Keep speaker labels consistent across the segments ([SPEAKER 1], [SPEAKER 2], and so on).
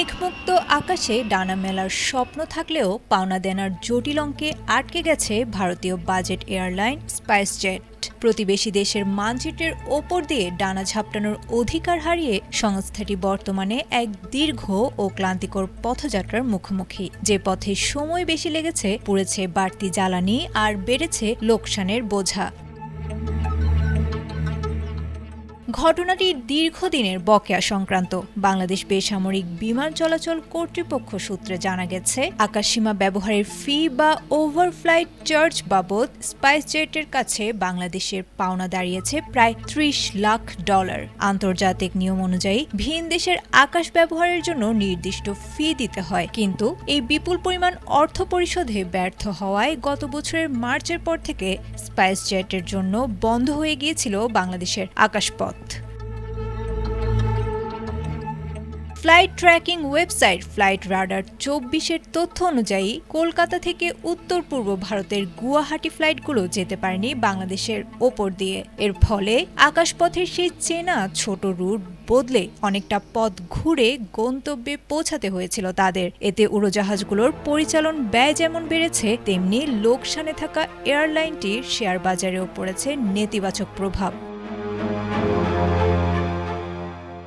[SPEAKER 1] মেঘমুক্ত আকাশে ডানা মেলার স্বপ্ন থাকলেও পাওনা দেনার জটিল অঙ্কে আটকে গেছে ভারতীয় বাজেট এয়ারলাইন স্পাইসজেট। প্রতিবেশী দেশের মানচিত্রের ওপর দিয়ে ডানা ঝাপটানোর অধিকার হারিয়ে সংস্থাটি বর্তমানে এক দীর্ঘ ও ক্লান্তিকর পথযাত্রার মুখোমুখি। যে পথে সময় বেশি লেগেছে, পুড়েছে বাড়তি জ্বালানি আর বেড়েছে লোকসানের বোঝা। ঘটনাটি দীর্ঘদিনের বকেয়া সংক্রান্ত। বাংলাদেশ বেসামরিক বিমান চলাচল কর্তৃপক্ষ সূত্রে জানা গেছে, আকাশসীমা ব্যবহারের ফি বা ওভারফ্লাইট চার্জ বাবদ স্পাইসজেটের কাছে বাংলাদেশের পাওনা দাঁড়িয়েছে প্রায় $30 লাখ। আন্তর্জাতিক নিয়ম অনুযায়ী ভিন দেশের আকাশ ব্যবহারের জন্য নির্দিষ্ট ফি দিতে হয়, কিন্তু এই বিপুল পরিমাণ অর্থ পরিশোধে ব্যর্থ হওয়ায় গত বছরের মার্চের পর থেকে স্পাইসজেটের জন্য বন্ধ হয়ে গিয়েছিল বাংলাদেশের আকাশপথ। Flight tracking website flight radar 24-এর তথ্য অনুযায়ী কলকাতা থেকে উত্তর পূর্ব ভারতের গুয়াহাটি ফ্লাইটগুলো যেতে পারেনি বাংলাদেশের ওপর দিয়ে। এর ফলে আকাশপথের সেই চেনা ছোট রুট বদলে অনেকটা পথ ঘুরে গন্তব্যে পৌঁছাতে হয়েছিল তাদের। এতে উড়োজাহাজগুলোর পরিচালন ব্যয় যেমন বেড়েছে, তেমনি লোকসানে থাকা এয়ারলাইনটির শেয়ার বাজারেও পড়েছে নেতিবাচক প্রভাব।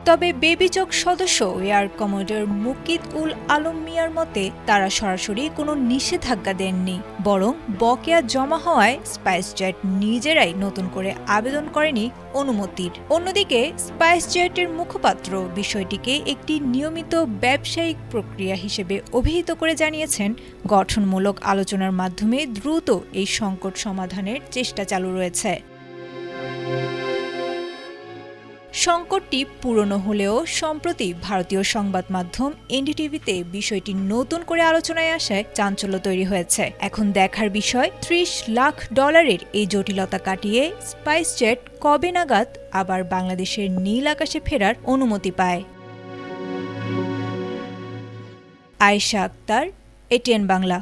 [SPEAKER 1] তবে বেবিচক সদস্য এয়ার কমোডর মুকিত উল আলম মিয়ার মতে, তারা সরাসরি কোনো নিষেধাজ্ঞা দেননি, বরং বকেয়া জমা হওয়ায় স্পাইসজেট নিজেরাই নতুন করে আবেদন করেনি অনুমতির। অন্যদিকে স্পাইসজেটের মুখপাত্র বিষয়টিকে একটি নিয়মিত ব্যবসায়িক প্রক্রিয়া হিসেবে অভিহিত করে জানিয়েছেন, গঠনমূলক আলোচনার মাধ্যমে দ্রুত এই সংকট সমাধানের চেষ্টা চালু রয়েছে। সংকটটি পুরনো হলেও সম্প্রতি ভারতীয় সংবাদ মাধ্যম এনডিটিভিতে বিষয়টি নতুন করে আলোচনায় আসায় চাঞ্চল্য তৈরি হয়েছে। এখন দেখার বিষয়, $30 লাখ এই জটিলতা কাটিয়ে স্পাইসজেট কবে নাগাদ আবার বাংলাদেশের নীল আকাশে ফেরার অনুমতি পায়। আয়েশা আক্তার, এটিএন বাংলা।